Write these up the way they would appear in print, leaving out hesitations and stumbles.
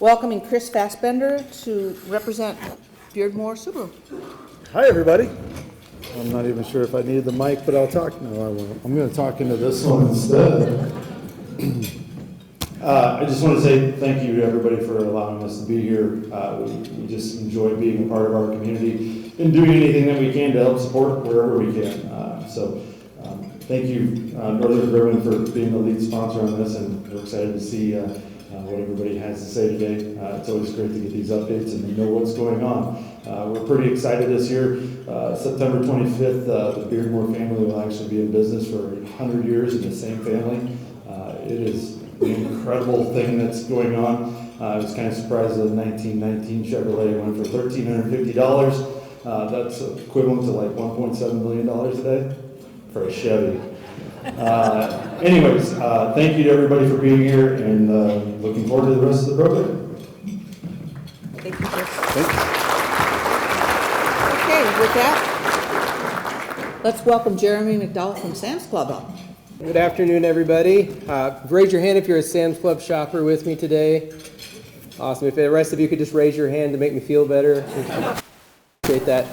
welcoming Chris Fassbender to represent Beardmore Subaru. Hi, everybody. I'm not even sure if I need the mic, but I'll talk. No, I won't. I'm going to talk into this one instead. I just want to say thank you to everybody for allowing us to be here. We just enjoy being a part of our community and doing anything that we can to help support wherever we can. Thank you, Northern Grumman, for being the lead sponsor on this, and we're excited to see what everybody has to say today. It's always great to get these updates and know what's going on. We're pretty excited this year. September 25th, the Beardmore family will actually be in business for 100 years in the same family. It is an incredible thing that's going on. I was kind of surprised that the 1919 Chevrolet went for $1,350. That's equivalent to like $1.7 million today for a Chevy. Anyways, thank you to everybody for being here, and looking forward to the rest of the program. Thank you, Chris. Thank you. Okay, with that, let's welcome Jeremy McDowell from Sam's Club up. Good afternoon, everybody. Raise your hand if you're a Sam's Club shopper with me today. Awesome. If the rest of you could just raise your hand to make me feel better. Appreciate that.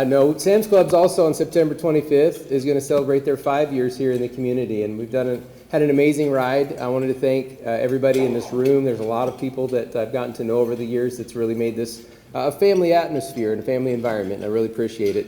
No, Sam's Club's also on September 25th is going to celebrate their 5 years here in the community, and we've had an amazing ride. I wanted to thank everybody in this room. There's a lot of people that I've gotten to know over the years that's really made this a family atmosphere and a family environment, and I really appreciate it.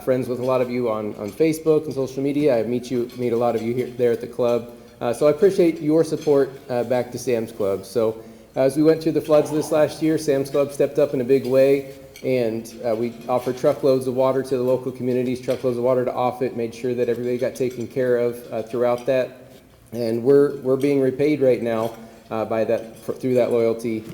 Friends with a lot of you on Facebook and social media. I meet a lot of you here there at the club. So I appreciate your support back to Sam's Club. So as we went through the floods this last year, Sam's Club stepped up in a big way, and we offered truckloads of water to the local communities, truckloads of water to Offutt, made sure that everybody got taken care of throughout that. And we're being repaid right now through that loyalty.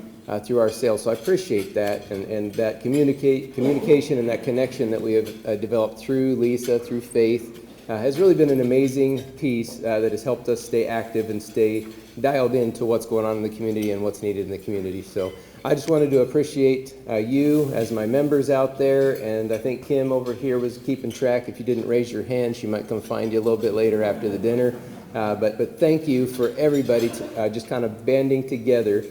Through our sales. So I appreciate that, and that communication and that connection that we have developed through Lisa, through Faith, has really been an amazing piece that has helped us stay active and stay dialed into what's going on in the community and what's needed in the community. So I just wanted to appreciate you as my members out there, and I think Kim over here was keeping track. If you didn't raise your hand, she might come find you a little bit later after the dinner. But thank you for everybody just kind of banding together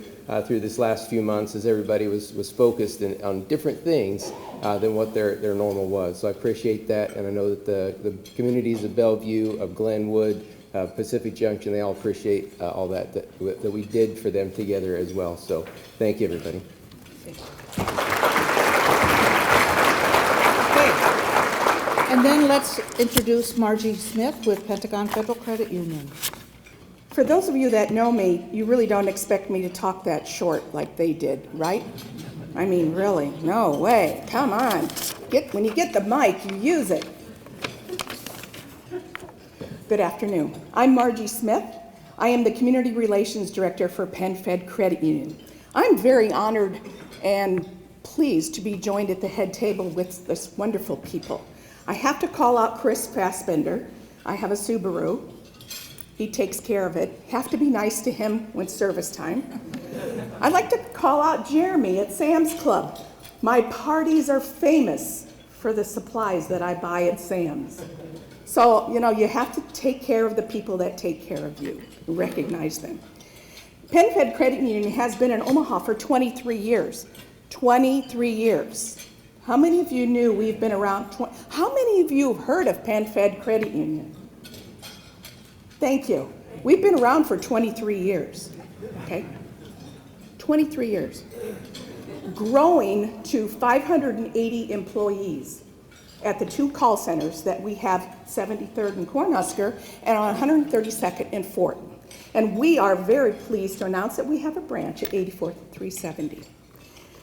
through this last few months as everybody was focused on different things than what their normal was. So I appreciate that, and I know that the communities of Bellevue, of Glenwood, Pacific Junction, they all appreciate all that we did for them together as well. So thank you, everybody. Thank you. Okay. And then let's introduce Margie Smith with Pentagon Federal Credit Union. For those of you that know me, you really don't expect me to talk that short like they did, right? I mean, really, no way. Come on. When you get the mic, you use it. Good afternoon. I'm Margie Smith. I am the Community Relations Director for PenFed Credit Union. I'm very honored and pleased to be joined at the head table with this wonderful people. I have to call out Chris Fassbender. I have a Subaru. He takes care of it. Have to be nice to him when service time. I'd like to call out Jeremy at Sam's Club. My parties are famous for the supplies that I buy at Sam's. So, you have to take care of the people that take care of you. Recognize them. PenFed Credit Union has been in Omaha for 23 years. 23 years. How many of you knew we've been around? How many of you have heard of PenFed Credit Union? Thank you. We've been around for 23 years, okay? 23 years. Growing to 580 employees at the two call centers that we have, 73rd and Cornhusker, and on 132nd and Fort. And we are very pleased to announce that we have a branch at 84th and 370.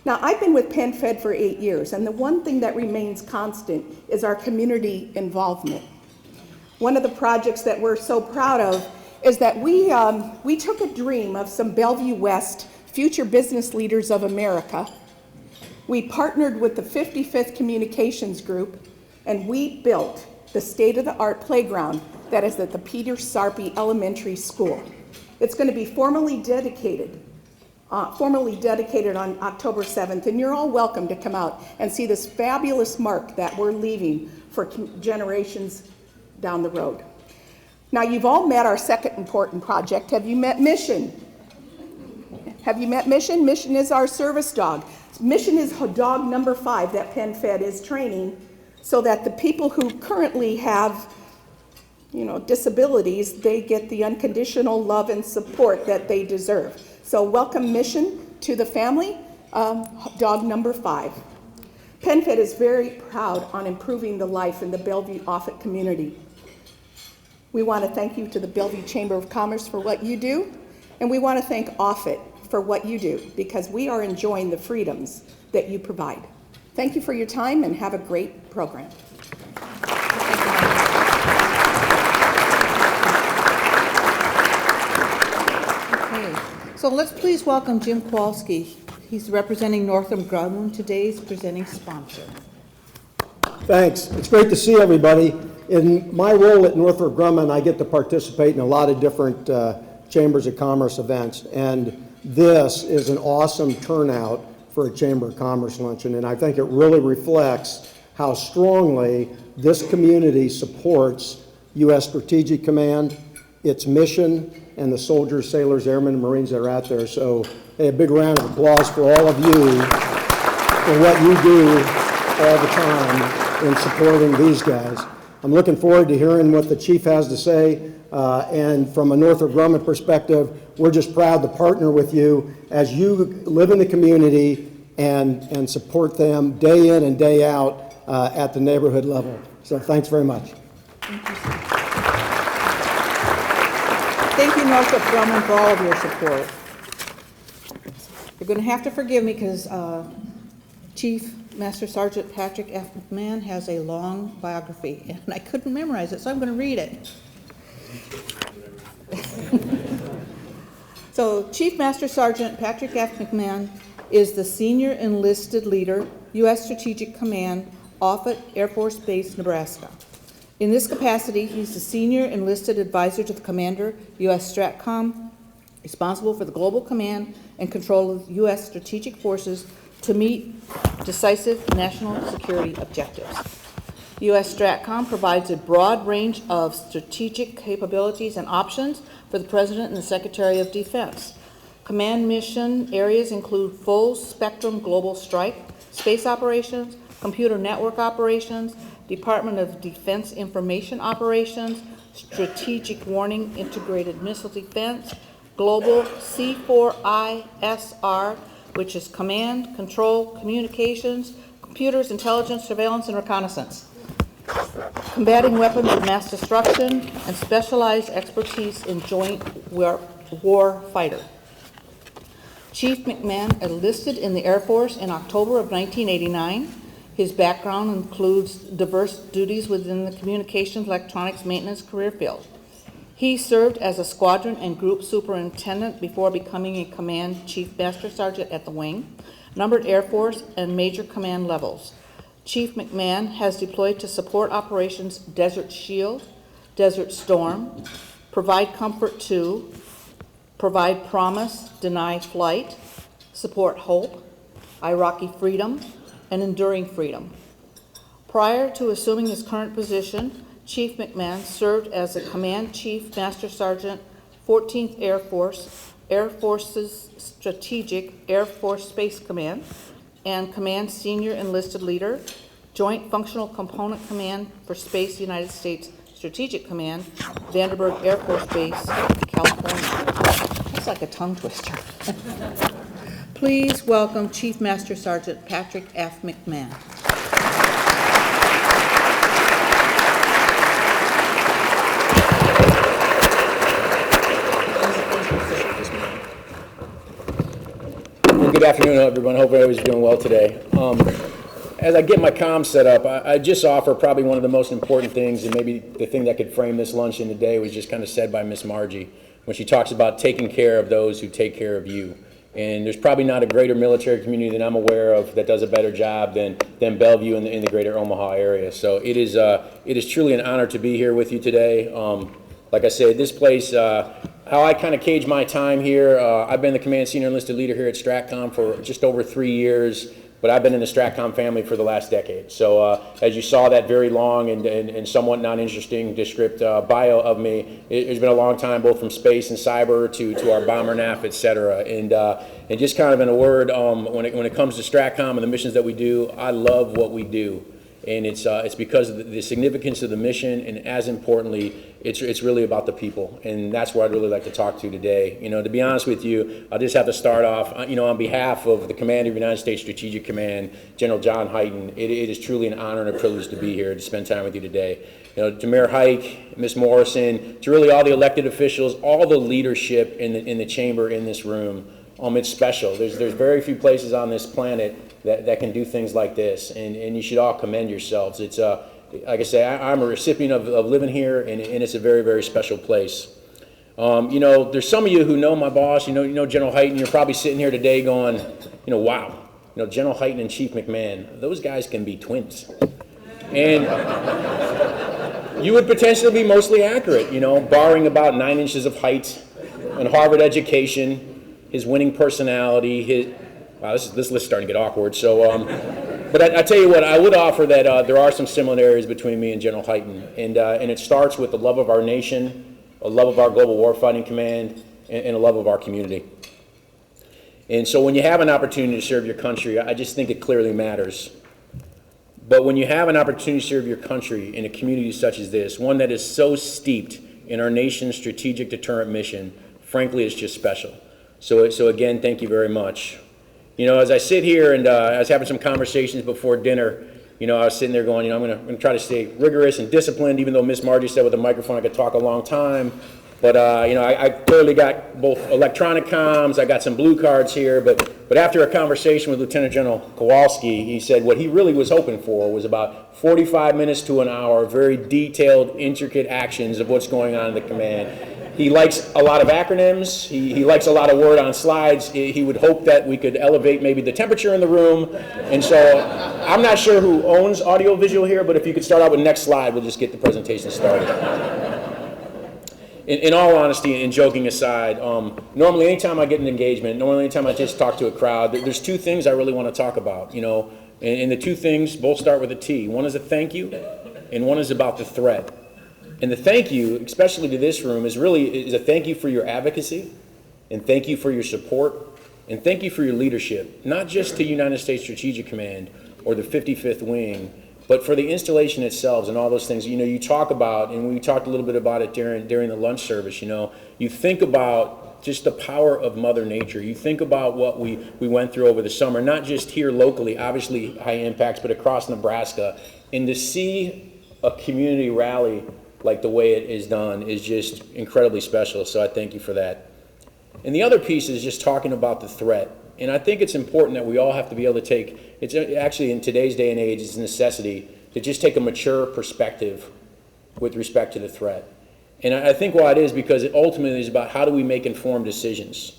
Now, I've been with PenFed for 8 years, and the one thing that remains constant is our community involvement. One of the projects that we're so proud of is that we took a dream of some Bellevue West future business leaders of America. We partnered with the 55th Communications Group, and we built the state-of-the-art playground that is at the Peter Sarpy Elementary School. It's going to be formally dedicated on October 7th, and you're all welcome to come out and see this fabulous mark that we're leaving for generations down the road. Now, you've all met our second important project. Have you met Mission? Have you met Mission? Mission is our service dog. Mission is dog number 5 that PenFed is training so that the people who currently have, disabilities, they get the unconditional love and support that they deserve. So welcome Mission to the family, dog number 5. PenFed is very proud on improving the life in the Bellevue-Offutt community. We want to thank you to the Bellevue Chamber of Commerce for what you do, and we want to thank Offutt for what you do, because we are enjoying the freedoms that you provide. Thank you for your time, and have a great program. Okay, so let's please welcome Jim Kowalski. He's representing Northrop Grumman, today's presenting sponsor. Thanks. It's great to see everybody. In my role at Northrop Grumman, I get to participate in a lot of different Chambers of Commerce events, and this is an awesome turnout for a Chamber of Commerce luncheon, and I think it really reflects how strongly this community supports U.S. Strategic Command, its mission, and the soldiers, sailors, airmen, and Marines that are out there. So a big round of applause for all of you for what you do all the time in supporting these guys. I'm looking forward to hearing what the chief has to say, and from a Northrop Grumman perspective, we're just proud to partner with you as you live in the community and support them day in and day out at the neighborhood level. So thanks very much. Thank you, sir. Thank you, Northrop Grumman, for all of your support. You're going to have to forgive me because Chief Master Sergeant Patrick F. Mcmahon has a long biography, and I couldn't memorize it, so I'm going to read it. So, Chief Master Sergeant Patrick F. Mcmahon is the Senior Enlisted Leader, U.S. Strategic Command, Offutt Air Force Base, Nebraska. In this capacity, he's the Senior Enlisted Advisor to the Commander, USSTRATCOM, responsible for the global command and control of U.S. strategic forces to meet decisive national security objectives. U.S. STRATCOM provides a broad range of strategic capabilities and options for the President and the Secretary of Defense. Command mission areas include full-spectrum global strike, space operations, computer network operations, Department of Defense information operations, strategic warning, integrated missile defense, global C4ISR, which is command, control, communications, computers, intelligence, surveillance, and reconnaissance, combating weapons of mass destruction, and specialized expertise in joint war fighter. Chief Mcmahon enlisted in the Air Force in October of 1989. His background includes diverse duties within the communications electronics maintenance career field. He served as a squadron and group superintendent before becoming a command chief master sergeant at the wing, numbered Air Force, and major command levels. Chief Mcmahon has deployed to support operations Desert Shield, Desert Storm, Provide Comfort 2, Provide Promise, Deny Flight, Support Hope, Iraqi Freedom, and Enduring Freedom. Prior to assuming his current position, Chief Mcmahon served as a Command Chief Master Sergeant, 14th Air Force, Air Force's Strategic Air Force Space Command, and Command Senior Enlisted Leader, Joint Functional Component Command for Space United States Strategic Command, Vandenberg Air Force Base, California. That's like a tongue twister. Please welcome Chief Master Sergeant Patrick F. McMahon. Good afternoon, everyone. Hope everybody's doing well today. As I get my comms set up, I just offer probably one of the most important things, and maybe the thing that could frame this luncheon today was just kind of said by Miss Margie when she talks about taking care of those who take care of you. And there's probably not a greater military community than I'm aware of that does a better job than Bellevue in the greater Omaha area. So it is truly an honor to be here with you today. Like I said, this place, how I kind of cage my time here, I've been the Command Senior Enlisted Leader here at STRATCOM for just over 3 years. but I've been in the STRATCOM family for the last decade. So as you saw that very long and somewhat non-interesting descript bio of me, it's been a long time, both from space and cyber to our bomber NAF, et cetera. And just kind of in a word, when it comes to STRATCOM and the missions that we do, I love what we do. And it's because of the significance of the mission, and as importantly, it's really about the people. And that's what I'd really like to talk to today. You know, to be honest with you, I'll just have to start off, you know, on behalf of the Commander of the United States Strategic Command, General John Hyten. It is truly an honor and a privilege to be here to spend time with you today. You know, to Mayor Hike, Ms. Morrison, to really all the elected officials, all the leadership in the chamber in this room. It's special. There's very few places on this planet that can do things like this, and you should all commend yourselves. It's like I say, I'm a recipient of living here, and it's a very, very special place. You know, there's some of you who know my boss. You know General Hyten. You're probably sitting here today going, you know, wow, you know, General Hyten and Chief Mcmahon, those guys can be twins, and you would potentially be mostly accurate. You know, barring about 9 inches of height, and Harvard education, his winning personality, wow, this list is starting to get awkward. So, but I tell you what, I would offer that there are some similarities between me and General Hyten, and it starts with the love of our nation, a love of our Global Warfighting Command, and a love of our community. And so when you have an opportunity to serve your country, I just think it clearly matters. But when you have an opportunity to serve your country in a community such as this, one that is so steeped in our nation's strategic deterrent mission, frankly, it's just special. So again, thank you very much. You know, as I sit here and I was having some conversations before dinner, you know, I was sitting there going, you know, I'm going to try to stay rigorous and disciplined, even though Miss Margie said with a microphone I could talk a long time. But, you know, I clearly got both electronic comms, I got some blue cards here, but after a conversation with Lieutenant General Kowalski, he said what he really was hoping for was about 45 minutes to an hour, very detailed, intricate actions of what's going on in the command. He likes a lot of acronyms. He likes a lot of word on slides. He would hope that we could elevate maybe the temperature in the room. And so I'm not sure who owns audiovisual here, but if you could start out with next slide, we'll just get the presentation started. In all honesty and joking aside, normally anytime I get an engagement, normally anytime I just talk to a crowd, there's two things I really want to talk about, you know, and the two things both start with a T. One is a thank you, and one is about the threat. And the thank you, especially to this room, is a thank you for your advocacy, and thank you for your support, and thank you for your leadership, not just to United States Strategic Command or the 55th Wing, but for the installation itself and all those things. You know, you talk about, and we talked a little bit about it during the lunch service, you know, you think about just the power of Mother Nature. You think about what we went through over the summer, not just here locally, obviously high impacts, but across Nebraska. And to see a community rally like the way it is done is just incredibly special, so I thank you for that. And the other piece is just talking about the threat. And I think it's important that we all have to be able to take, it's actually in today's day and age, it's a necessity to just take a mature perspective with respect to the threat. And I think why it is because it ultimately is about how do we make informed decisions.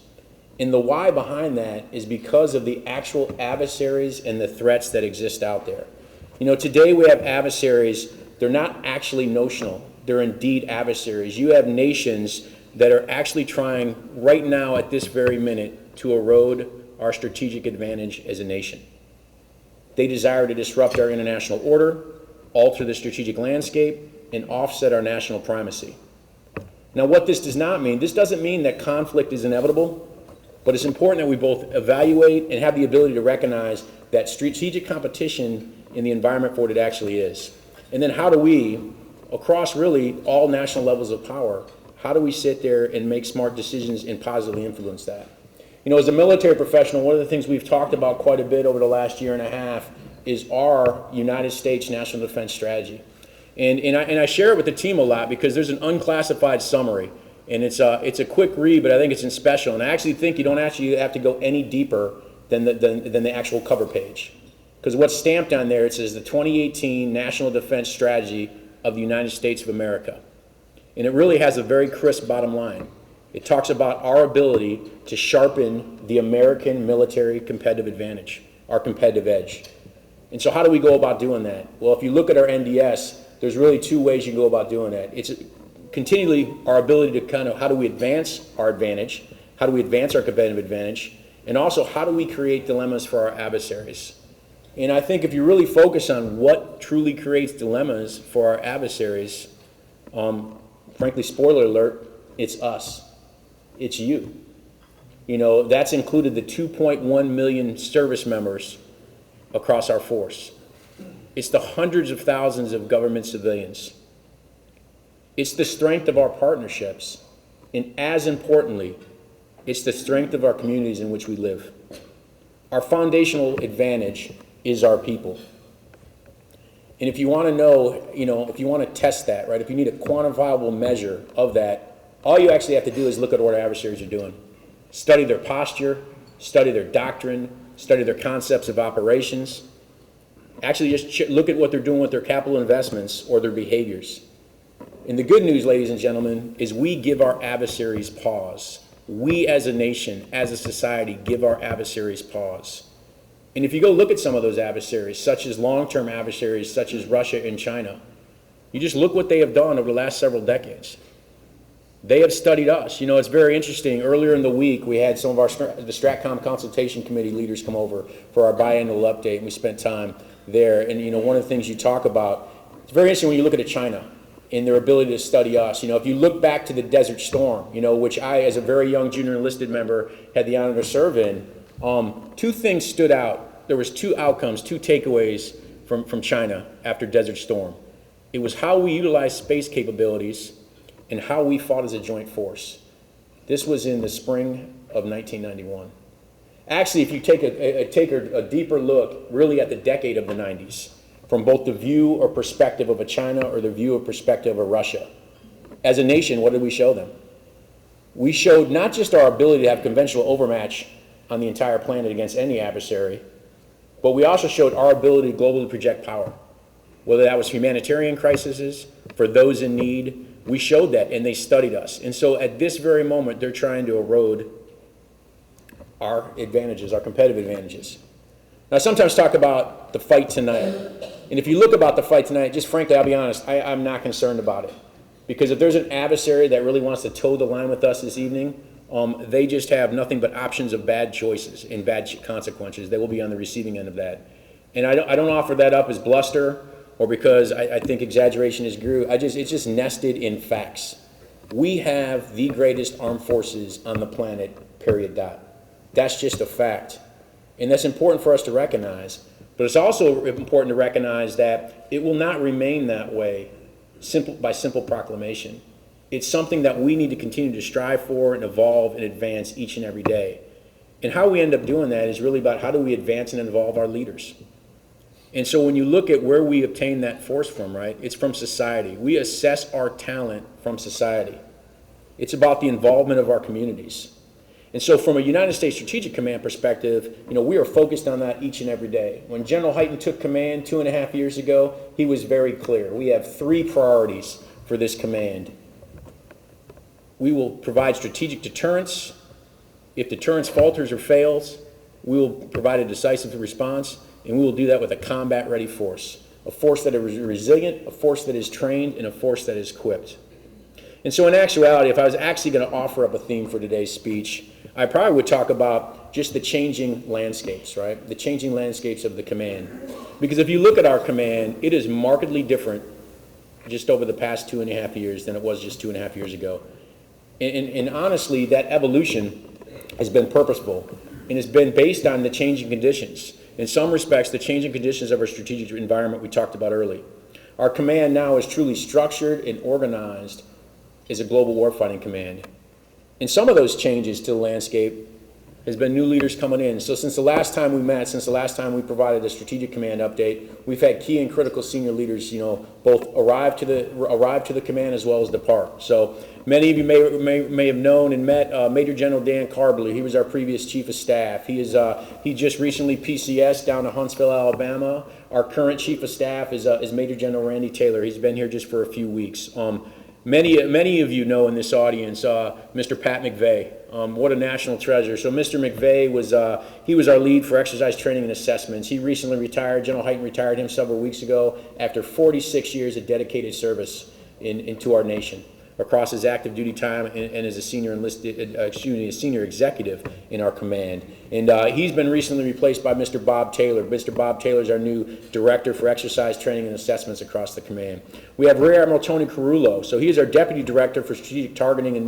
And the why behind that is because of the actual adversaries and the threats that exist out there. You know, today we have adversaries, they're not actually notional, they're indeed adversaries. You have nations that are actually trying right now at this very minute to erode our strategic advantage as a nation. They desire to disrupt our international order, alter the strategic landscape, and offset our national primacy. Now what this does not mean, this doesn't mean that conflict is inevitable, but it's important that we both evaluate and have the ability to recognize that strategic competition in the environment for what it actually is. And then how do we, across really all national levels of power, how do we sit there and make smart decisions and positively influence that? You know, as a military professional, one of the things we've talked about quite a bit over the last year and a half is our United States National Defense Strategy. And I share it with the team a lot because there's an unclassified summary. And it's a quick read, but I think it's special. And I actually think you don't actually have to go any deeper than the actual cover page. Because what's stamped on there, it says the 2018 National Defense Strategy of the United States of America. And it really has a very crisp bottom line. It talks about our ability to sharpen the American military competitive advantage, our competitive edge. And so how do we go about doing that? Well, if you look at our NDS, there's really two ways you go about doing that. It's continually our ability to kind of how do we advance our advantage, how do we advance our competitive advantage, and also how do we create dilemmas for our adversaries. And I think if you really focus on what truly creates dilemmas for our adversaries, frankly, spoiler alert, it's us. It's you. You know, that's included the 2.1 million service members across our force. It's the hundreds of thousands of government civilians. It's the strength of our partnerships. And as importantly, it's the strength of our communities in which we live. Our foundational advantage is our people. And if you want to know, you know, if you want to test that, right, if you need a quantifiable measure of that, all you actually have to do is look at what our adversaries are doing. Study their posture, study their doctrine, study their concepts of operations. Actually, just look at what they're doing with their capital investments or their behaviors. And the good news, ladies and gentlemen, is we give our adversaries pause. We as a nation, as a society, give our adversaries pause. And if you go look at some of those adversaries, such as long-term adversaries, such as Russia and China, you just look what they have done over the last several decades. They have studied us. You know, it's very interesting. Earlier in the week, we had some of the STRATCOM consultation committee leaders come over for our biannual update, and we spent time there. And, you know, one of the things you talk about, it's very interesting when you look at China and their ability to study us. You know, if you look back to the Desert Storm, you know, which I, as a very young junior enlisted member, had the honor to serve in, two things stood out. There was two outcomes, two takeaways from China after Desert Storm. It was how we utilized space capabilities and how we fought as a joint force. This was in the spring of 1991. Actually, if you take a deeper look really at the decade of the 90s, from both the view or perspective of a China or the view or perspective of Russia, as a nation, what did we show them? We showed not just our ability to have conventional overmatch on the entire planet against any adversary, but we also showed our ability to globally project power. Whether that was humanitarian crises, for those in need, we showed that, and they studied us. And so at this very moment, they're trying to erode our advantages, our competitive advantages. Now, I sometimes talk about the fight tonight. And if you look about the fight tonight, just frankly, I'll be honest, I'm not concerned about it. Because if there's an adversary that really wants to toe the line with us this evening, they just have nothing but options of bad choices and bad consequences. They will be on the receiving end of that. And I don't offer that up as bluster or because I think exaggeration is it's just nested in facts. We have the greatest armed forces on the planet, period, dot. That's just a fact. And that's important for us to recognize. But it's also important to recognize that it will not remain that way by simple proclamation. It's something that we need to continue to strive for and evolve and advance each and every day. And how we end up doing that is really about how do we advance and evolve our leaders. And so when you look at where we obtain that force from, right, it's from society. We assess our talent from society. It's about the involvement of our communities. And so from a United States Strategic Command perspective, you know, we are focused on that each and every day. When General Hyten took command 2.5 years ago, he was very clear. We have 3 priorities for this command. We will provide strategic deterrence. If deterrence falters or fails, we will provide a decisive response, and we will do that with a combat-ready force, a force that is resilient, a force that is trained, and a force that is equipped. And so in actuality, if I was actually going to offer up a theme for today's speech, I probably would talk about just the changing landscapes, right? The changing landscapes of the command. Because if you look at our command, it is markedly different just over the past 2.5 years than it was just 2.5 years ago. And honestly, that evolution has been purposeful and has been based on the changing conditions. In some respects, the changing conditions of our strategic environment we talked about early. Our command now is truly structured and organized as a global warfighting command. And some of those changes to the landscape has been new leaders coming in. So since the last time we met, since the last time we provided a strategic command update, we've had key and critical senior leaders, you know, both arrive to the command as well as depart. So many of you may have known and met Major General Dan Carberly. He was our previous chief of staff. He just recently PCS down to Huntsville, Alabama. Our current chief of staff is Major General Randy Taylor. He's been here just for a few weeks. Many of you know in this audience Mr. Pat McVeigh. What a national treasure. So Mr. McVeigh was our lead for exercise training and assessments. He recently retired. General Hyten retired him several weeks ago after 46 years of dedicated service into our nation. across his active duty time and as a senior a senior executive in our command. And he's been recently replaced by Mr. Bob Taylor. Mr. Bob Taylor is our new Director for Exercise Training and Assessments across the command. We have Rear Admiral Tony Carullo. So he is our Deputy Director for Strategic Targeting and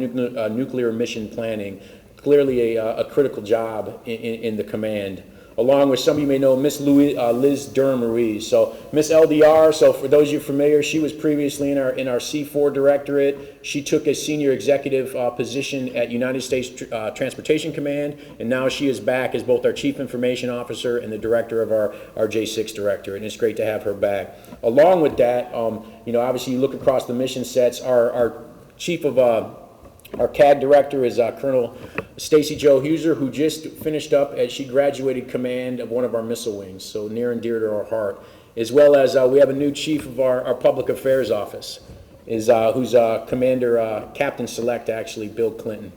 Nuclear Mission Planning. Clearly a critical job in the command. Along with some of you may know Miss Liz Durham-Ruiz. So Miss LDR, so for those of you familiar, she was previously in our C4 Directorate. She took a senior executive position at United States Transportation Command, and now she is back as both our Chief Information Officer and the Director of our J6 Directorate, and it's great to have her back. Along with that, obviously you look across the mission sets, our Chief of our CAD Director is Colonel Stacy Jo Huser, who just finished up as she graduated command of one of our missile wings, so near and dear to our heart. As well as we have a new chief of our Public Affairs Office, who's Commander Captain Select, actually, Bill Clinton.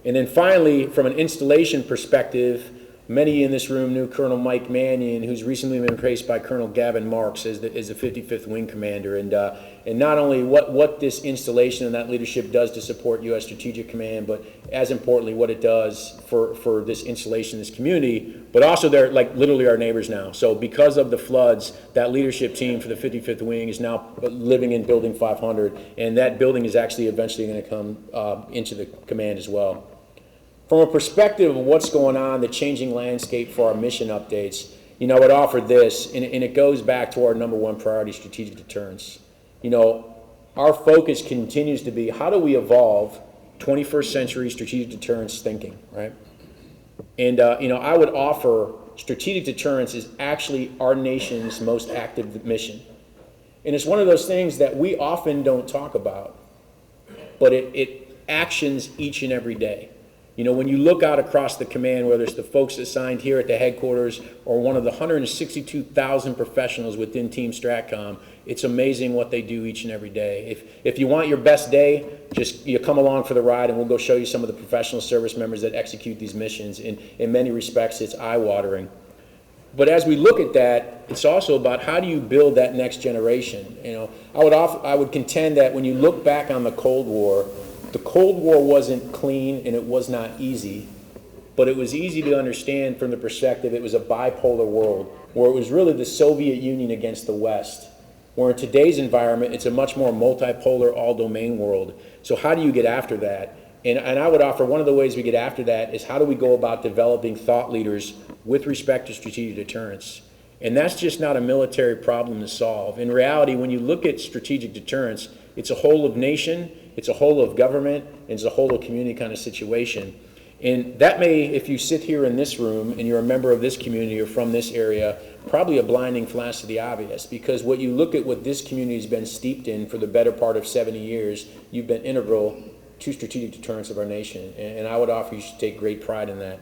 And then finally, from an installation perspective, many in this room knew Colonel Mike Mannion, who's recently been replaced by Colonel Gavin Marks as the 55th Wing Commander. And not only what this installation and that leadership does to support U.S. Strategic Command, but as importantly, what it does for this installation, this community, but also they're like literally our neighbors now. So because of the floods, that leadership team for the 55th Wing is now living in Building 500, and that building is actually eventually going to come into the command as well. From a perspective of what's going on, the changing landscape for our mission updates, I would offer this, and it goes back to our number one priority, strategic deterrence. Our focus continues to be how do we evolve 21st century strategic deterrence thinking, right? And, I would offer strategic deterrence is actually our nation's most active mission. And it's one of those things that we often don't talk about, but it actions each and every day. When you look out across the command, whether it's the folks assigned here at the headquarters or one of the 162,000 professionals within Team STRATCOM, it's amazing what they do each and every day. If you want your best day, just you come along for the ride and we'll go show you some of the professional service members that execute these missions. In many respects, it's eye-watering. But as we look at that, it's also about how do you build that next generation. I would contend that when you look back on the Cold War wasn't clean and it was not easy, but it was easy to understand from the perspective it was a bipolar world where it was really the Soviet Union against the West, where in today's environment it's a much more multipolar all-domain world. So how do you get after that? And I would offer one of the ways we get after that is how do we go about developing thought leaders with respect to strategic deterrence. And that's just not a military problem to solve. In reality, when you look at strategic deterrence, it's a whole of nation, it's a whole of government, and it's a whole of community kind of situation. And that may, if you sit here in this room and you're a member of this community or from this area, probably a blinding flash to the obvious, because what you look at what this community has been steeped in for the better part of 70 years, you've been integral to strategic deterrence of our nation. And I would offer you should take great pride in that.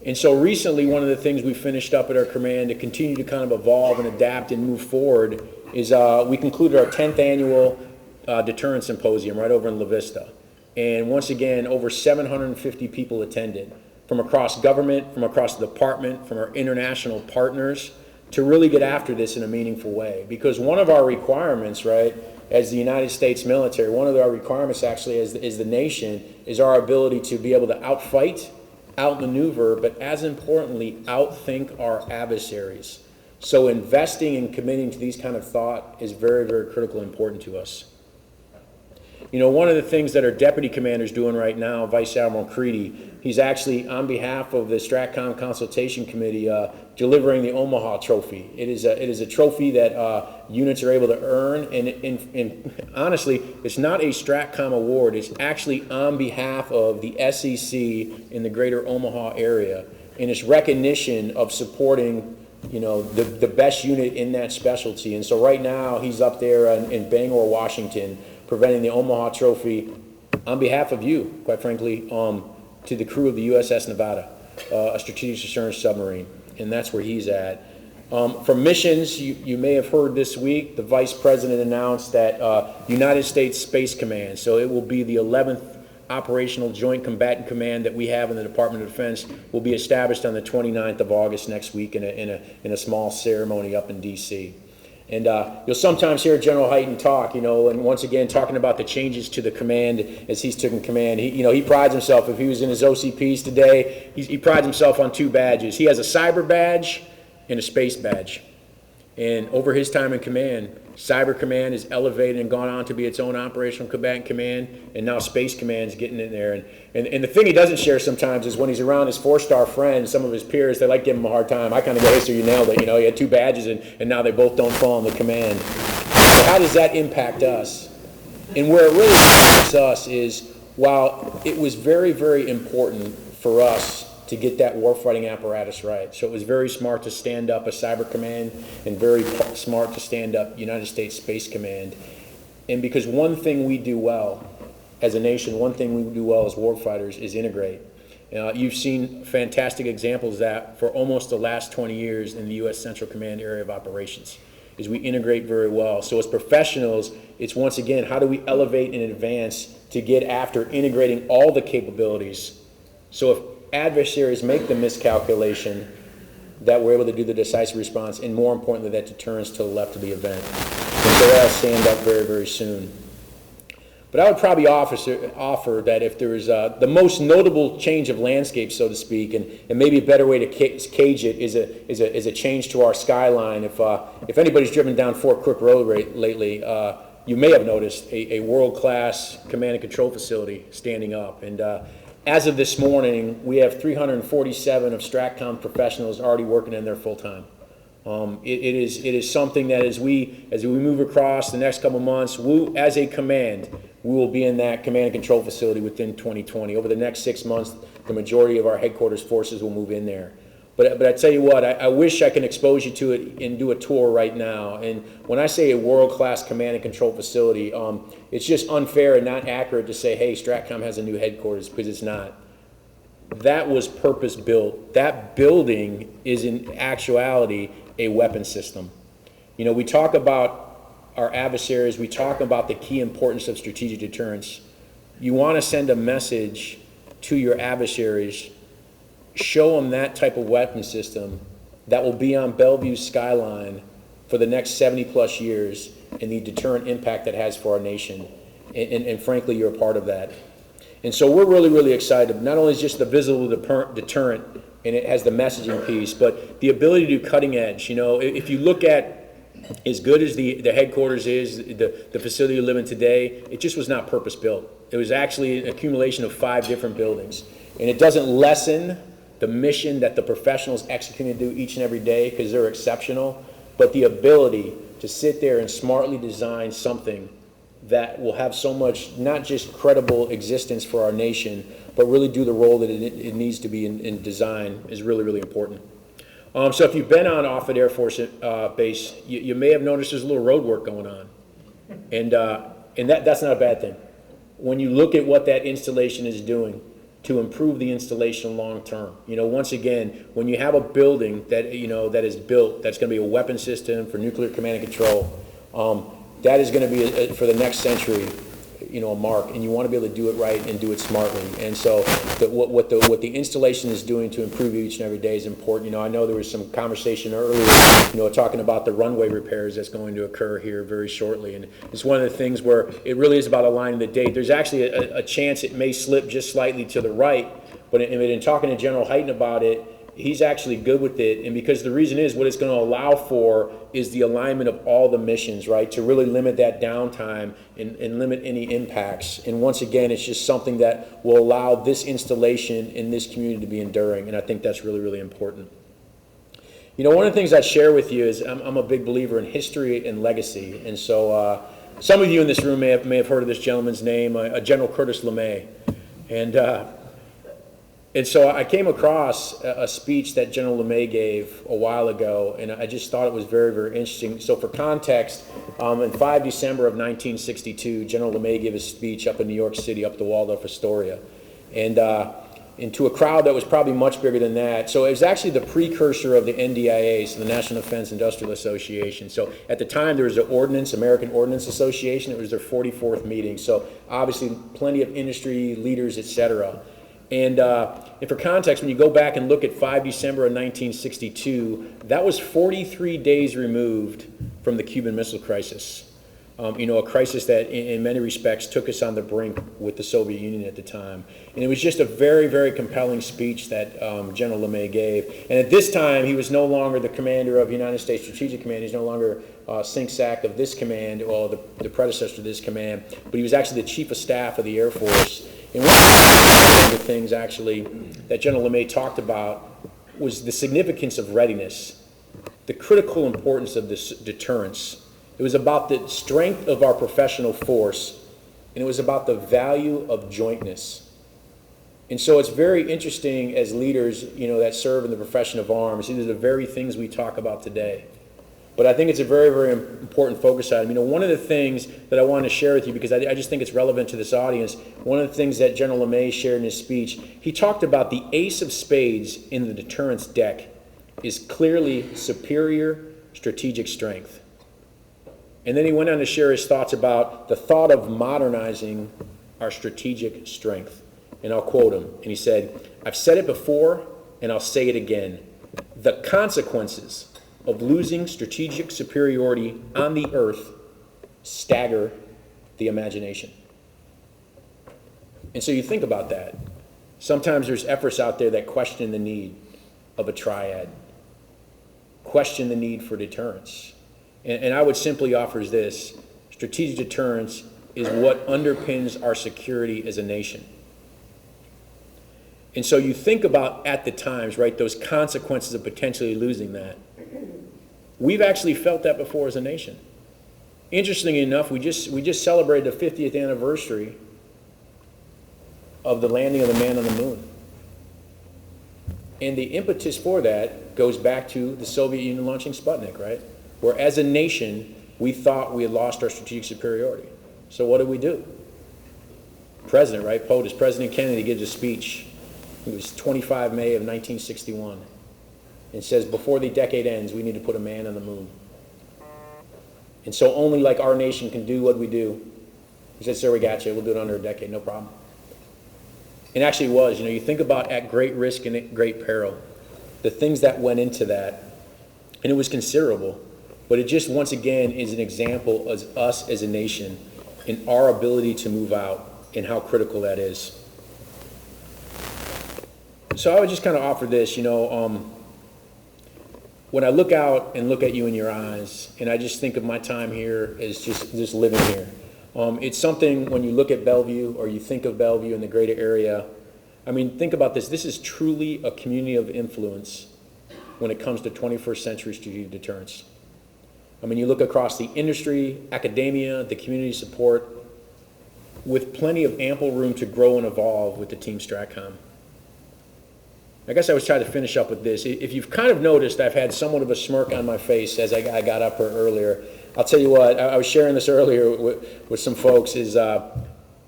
And so recently, one of the things we finished up at our command to continue to kind of evolve and adapt and move forward is we concluded our 10th annual Deterrence Symposium right over in La Vista. And once again, over 750 people attended from across government, from across the department, from our international partners to really get after this in a meaningful way. Because one of our requirements, right, as the United States military, one of our requirements actually as the nation is our ability to be able to outfight, outmaneuver, but as importantly, outthink our adversaries. So investing and committing to these kind of thought is very, very critical and important to us. One of the things that our deputy commander is doing right now, Vice Admiral Creedy, he's actually, on behalf of the STRATCOM Consultation Committee, delivering the Omaha Trophy. It is a trophy that units are able to earn, and honestly, it's not a STRATCOM award. It's actually on behalf of the SEC in the greater Omaha area, and it's recognition of supporting the best unit in that specialty. And so right now, he's up there in Bangor, Washington, presenting the Omaha Trophy on behalf of you, quite frankly, to the crew of the USS Nevada, a strategic assurance submarine, and that's where he's at. For missions, you may have heard this week, the Vice President announced that United States Space Command, so it will be the 11th Operational Joint Combatant Command that we have in the Department of Defense, will be established on the 29th of August next week in a small ceremony up in D.C. And you'll sometimes hear General Hyten talk, and once again talking about the changes to the command as he's taken command. He prides himself, if he was in his OCPs today, he prides himself on 2 badges. He has a cyber badge and a space badge. And over his time in command, Cyber Command is elevated and gone on to be its own operational combatant command, and now Space Command is getting in there. And the thing he doesn't share sometimes is when he's around his 4-star friends, some of his peers, they like giving him a hard time. I kind of go, hey, so you nailed it. He had 2 badges, and now they both don't fall in the command. So how does that impact us? And where it really impacts us is, while it was very, very important for us to get that warfighting apparatus right. So it was very smart to stand up a Cyber Command and very smart to stand up United States Space Command. And because one thing we do well as a nation, one thing we do well as warfighters is integrate. You've seen fantastic examples of that for almost the last 20 years in the U.S. Central Command area of operations, is we integrate very well. So as professionals, it's once again, how do we elevate and advance to get after integrating all the capabilities? So if adversaries make the miscalculation, that we're able to do the decisive response, and more importantly, that deterrence to the left of the event. And so that'll stand up very, very soon. But I would probably offer that if there was the most notable change of landscape, so to speak, and maybe a better way to cage it is a change to our skyline. If anybody's driven down Fort Crook Road lately, you may have noticed a world-class command and control facility standing up. And as of this morning, we have 347 of STRATCOM professionals already working in there full-time. It is something that as we move across the next couple months, as a command, we will be in that command and control facility within 2020. Over the next 6 months, the majority of our headquarters forces will move in there. But I tell you what, I wish I can expose you to it and do a tour right now. And when I say a world-class command and control facility, it's just unfair and not accurate to say, hey, STRATCOM has a new headquarters, because it's not. That was purpose-built. That building is in actuality a weapon system. We talk about our adversaries, we talk about the key importance of strategic deterrence. You want to send a message to your adversaries, show them that type of weapon system that will be on Bellevue's skyline for the next 70-plus years, and the deterrent impact that has for our nation. And frankly, you're a part of that. And so we're really, really excited. Not only is just the visible deterrent, and it has the messaging piece, but the ability to do cutting edge. If you look at as good as the headquarters is, the facility you live in today, it just was not purpose-built. It was actually an accumulation of 5 different buildings. And it doesn't lessen the mission that the professionals execute and do each and every day, because they're exceptional, but the ability to sit there and smartly design something that will have so much, not just credible existence for our nation, but really do the role that it needs to be in design, is really, really important. So if you've been on Offutt Air Force Base, you may have noticed there's a little road work going on. And that's not a bad thing. When you look at what that installation is doing to improve the installation long term, once again, when you have a building that, that is built, that's going to be a weapon system for nuclear command and control, that is going to be, for the next century, a mark, and you want to be able to do it right and do it smartly. And so what the installation is doing to improve each and every day is important. I know there was some conversation earlier, talking about the runway repairs that's going to occur here very shortly. And it's one of the things where it really is about aligning the date. There's actually a chance it may slip just slightly to the right, but in talking to General Hyten about it, he's actually good with it. And because the reason is, what it's going to allow for is the alignment of all the missions, right? To really limit that downtime and limit any impacts. And once again, it's just something that will allow this installation in this community to be enduring. And I think that's really, really important. One of the things I'd share with you is I'm a big believer in history and legacy. And so some of you in this room may have heard of this gentleman's name, General Curtis LeMay. And so I came across a speech that General LeMay gave a while ago, and I just thought it was very, very interesting. So for context, in December of 1962, General LeMay gave a speech up in New York City, up the Waldorf Astoria, and to a crowd that was probably much bigger than that. So it was actually the precursor of the NDIA, so the National Defense Industrial Association. So at the time, there was the American Ordnance Association. It was their 44th meeting. So obviously plenty of industry leaders, et cetera. And for context, when you go back and look at 5 December of 1962, that was 43 days removed from the Cuban Missile Crisis. A crisis that in many respects took us on the brink with the Soviet Union at the time. And it was just a very, very compelling speech that General LeMay gave. And at this time, he was no longer the commander of United States Strategic Command. He's no longer SINCSAC of this command, or the predecessor to this command, but he was actually the Chief of Staff of the Air Force. And one of the things, actually, that General LeMay talked about was the significance of readiness, the critical importance of this deterrence. It was about the strength of our professional force, and it was about the value of jointness. And so it's very interesting as leaders, that serve in the profession of arms. These are the very things we talk about today. But I think it's a very, very important focus item. One of the things that I want to share with you, because I just think it's relevant to this audience, one of the things that General LeMay shared in his speech, he talked about the ace of spades in the deterrence deck is clearly superior strategic strength. And then he went on to share his thoughts about the thought of modernizing our strategic strength. And I'll quote him. And he said, "I've said it before, and I'll say it again. The consequences of losing strategic superiority on the earth stagger the imagination." And so you think about that. Sometimes there's efforts out there that question the need of a triad, question the need for deterrence. And I would simply offer this: strategic deterrence is what underpins our security as a nation. And so you think about, at the times, right, those consequences of potentially losing that. We've actually felt that before as a nation. Interestingly enough, we just celebrated the 50th anniversary of the landing of the man on the moon. And the impetus for that goes back to the Soviet Union launching Sputnik, right? Where as a nation, we thought we had lost our strategic superiority. So what did we do? President, right, POTUS, President Kennedy gives a speech. It was 25 May of 1961. And says, before the decade ends, we need to put a man on the moon. And so only like our nation can do what we do. He said, "Sir, we got you. We'll do it under a decade, no problem." It actually was. You think about at great risk and at great peril, the things that went into that, and it was considerable. But it just, once again, is an example of us as a nation and our ability to move out and how critical that is. So I would just kind of offer this, when I look out and look at you in your eyes, and I just think of my time here as just living here, it's something when you look at Bellevue or you think of Bellevue in the greater area, think about this. This is truly a community of influence when it comes to 21st century strategic deterrence. You look across the industry, academia, the community support, with plenty of ample room to grow and evolve with the Team STRATCOM. I guess I was trying to finish up with this. If you've kind of noticed, I've had somewhat of a smirk on my face as I got up here earlier. I'll tell you what, I was sharing this earlier with some folks,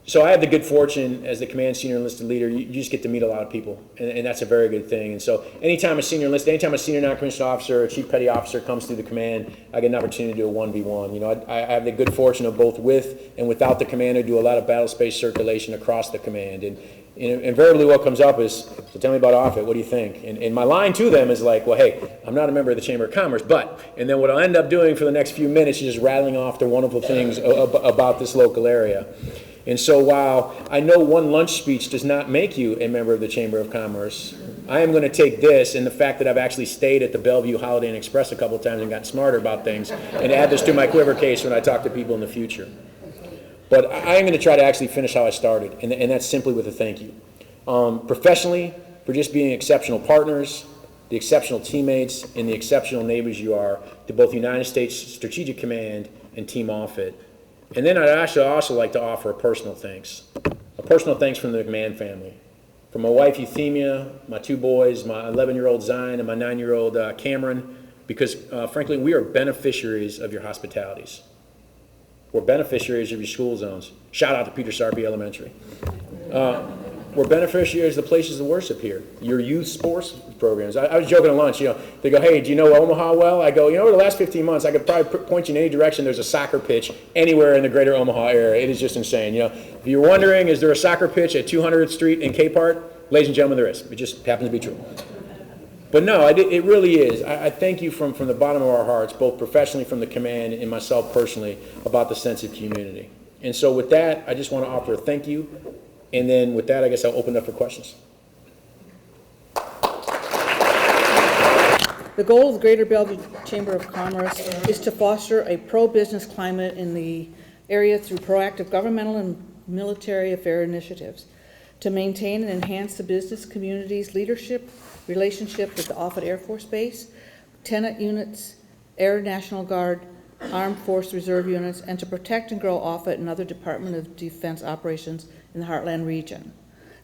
so I had the good fortune as the command senior enlisted leader, you just get to meet a lot of people, and that's a very good thing. And so anytime a senior non-commissioned officer or chief petty officer comes through the command, I get an opportunity to do a 1v1. I have the good fortune of both with and without the commander do a lot of battle space circulation across the command. And invariably what comes up is, so tell me about Offutt, what do you think? And my line to them is like, well, hey, I'm not a member of the Chamber of Commerce, but, and then what I'll end up doing for the next few minutes is just rattling off the wonderful things about this local area. And so while I know one lunch speech does not make you a member of the Chamber of Commerce, I am going to take this and the fact that I've actually stayed at the Bellevue Holiday Inn Express a couple of times and gotten smarter about things and add this to my quiver case when I talk to people in the future. But I am going to try to actually finish how I started, and that's simply with a thank you. Professionally, for just being exceptional partners, the exceptional teammates, and the exceptional neighbors you are to both United States Strategic Command and Team Offutt. And then I'd actually also like to offer a personal thanks. A personal thanks from the McMahon family. From my wife Euthymia, my two boys, my 11-year-old Zion, and my 9-year-old Cameron, because frankly, we are beneficiaries of your hospitalities. We're beneficiaries of your school zones. Shout out to Peter Sarpy Elementary. We're beneficiaries of the places of worship here. Your youth sports programs. I was joking at lunch, they go, hey, do you know Omaha well? I go, over the last 15 months, I could probably point you in any direction. There's a soccer pitch anywhere in the greater Omaha area. It is just insane. If you're wondering, is there a soccer pitch at 200th Street in Capehart? Ladies and gentlemen, there is. It just happens to be true. But no, it really is. I thank you from the bottom of our hearts, both professionally from the command and myself personally, about the sense of community. And so with that, I just want to offer a thank you. And then with that, I guess I'll open it up for questions. The goal of the Greater Bellevue Chamber of Commerce is to foster a pro-business climate in the area through proactive governmental and military affair initiatives, to maintain and enhance the business community's leadership relationship with the Offutt Air Force Base, tenant units, Air National Guard, Armed Force Reserve units, and to protect and grow Offutt and other Department of Defense operations in the Heartland region.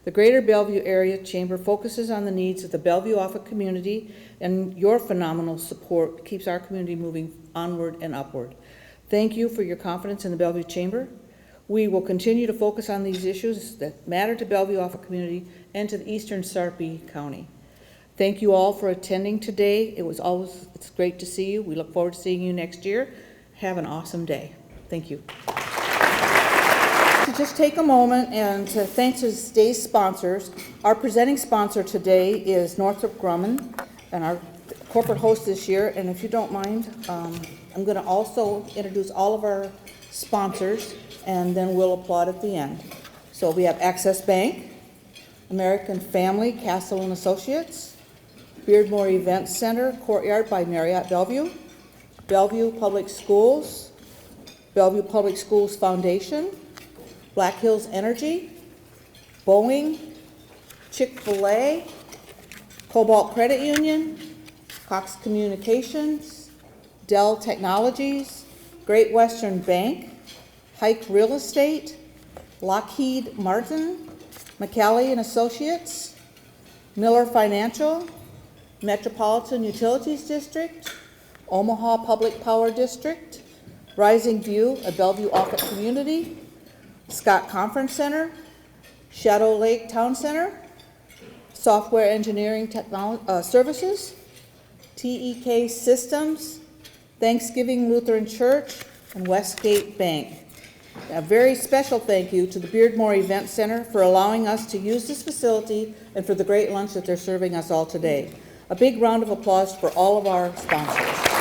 The Greater Bellevue Area Chamber focuses on the needs of the Bellevue-Offutt community, and your phenomenal support keeps our community moving onward and upward. Thank you for your confidence in the Bellevue Chamber. We will continue to focus on these issues that matter to Bellevue-Offutt community and to the Eastern Sarpy County. Thank you all for attending today. It's great to see you. We look forward to seeing you next year. Have an awesome day. Thank you. To just take a moment and to thank today's sponsors. Our presenting sponsor today is Northrop Grumman, and our corporate host this year. And if you don't mind, I'm going to also introduce all of our sponsors, and then we'll applaud at the end. So we have Access Bank, American Family, Castle and Associates, Beardmore Event Center, Courtyard by Marriott Bellevue, Bellevue Public Schools, Bellevue Public Schools Foundation, Black Hills Energy, Boeing, Chick-fil-A, Cobalt Credit Union, Cox Communications, Dell Technologies, Great Western Bank, Hike Real Estate, Lockheed Martin, McCallie and Associates, Miller Financial, Metropolitan Utilities District, Omaha Public Power District, Rising View, a Bellevue-Offutt community, Scott Conference Center, Shadow Lake Town Center, Software Engineering Services, TEK Systems, Thanksgiving Lutheran Church, and Westgate Bank. A very special thank you to the Beardmore Event Center for allowing us to use this facility and for the great lunch that they're serving us all today. A big round of applause for all of our sponsors.